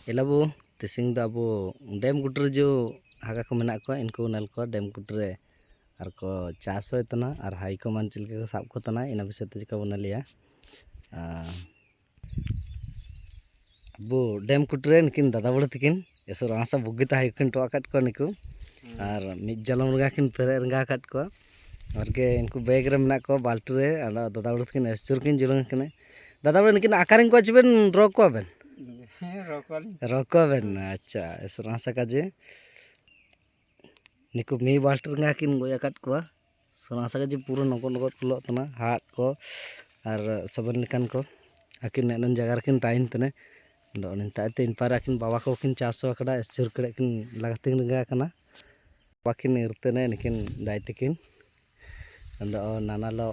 एलाबो तेसिंग दा अबो डैम गुटर जो हागा को मेना को इनको नल को डैम गुटरे और को चास होतना और हाई को मान चिलके को साब को तना इना विषय ते चिका बना लिया अबो डैम गुटरे निकिन दादा बड़ तकिन एसो रासा बुगिता हाई किन टो काट को निको और मिज जलम रंगा किन पेरे रंगा काट को और के इनको बैग रे मेना को बाल्टी रे दादा बड़ तकिन एस्चुर किन जुलंग कने दादा बड़ निकिन आकारिन को चबेन रॉक को बेन रॉकबेन अच्छा एसो रासा काजे निको मी बाल्टी रंगा किन गोया काट को सोनासा काजे पूरा नगो नगो कुलो तना हाट को और सबन लेकान को आकिन नन जगह किन ताइन तने ताते इन पारा किन बाबा को किन चासो कड़ा एस्चुर कड़े किन लागतिंग रंगा कना बाकिन इरतने निकिन दाइतिकिन अंदो नाना लो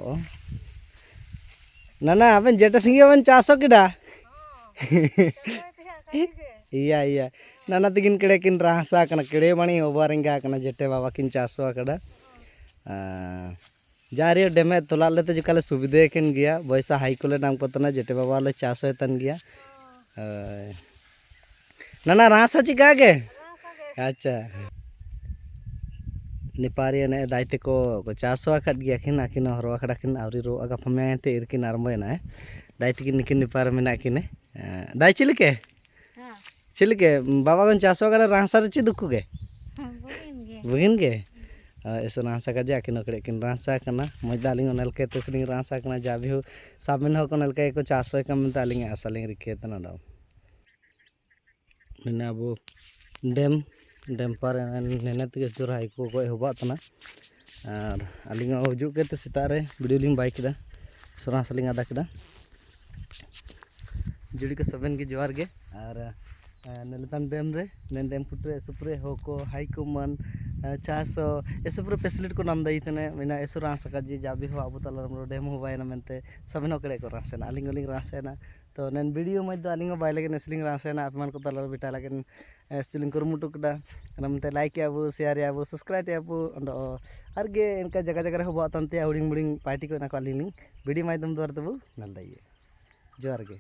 नाना अबन जेटा सिंगे अबन चासो किडा iya iya nana tikin kede kin rasa kana kede mani obaringa kana jete baba kin chaso kada jari deme tolal lete jukale subide kin gya boisa high kole nam kotana jete baba le chaso tan gya nana rasa chika ge acha निपारी ने दाइते को चासो आकट गया किन आकिन हरवा खड़ा किन आवरी रो आगा फमे ते इरकिन आरंभय ना दाइते किन निकिन निपार मेना किने दाइ चिलके चिलके बाबा गन चासो कड़ा रांसा रे दुखु गे बुगिन गे ऐसा रांसा का जा किन कड़े किन रांसा कना मजा लिंग नल के तसलिंग रांसा कना जाबी हो साबन हो नल के को चासो कम तालिंग असलिंग रिके तना दो ने अब डैम पर नेने तक जोर हाई को गय होबा तना और अलिंग हजू के सेतारे वीडियो लिंग बाई किदा सोना सलिंग आदा किदा जुड़ी के सबन के जोहार गे और नेलतान डैम रे नेन डैम पुटरे सुपरे हो को हाई को मन चासो ऐसे पूरे फैसिलिटी को नाम दई तने मेना ऐसे रांसा का जी जाबी हो अब तला डैम हो बायना मेनते सबन कड़े को रांसेना अलिंग रांसेना तो नेन वीडियो मध्य अलिंग बाय लगे नेसलिंग रांसेना अपमान को तला बेटा लगे स्टिलिंग कुरुमुटु कदा नमते लाइक याबो शेयर याबो सब्सक्राइब याबो अंडो आरगे इनका जगह जगह हो बातंते हुडिंग मुडिंग पार्टी को ना को अलिंग वीडियो माध्यम द्वारा तबो नल दई जोहार गे।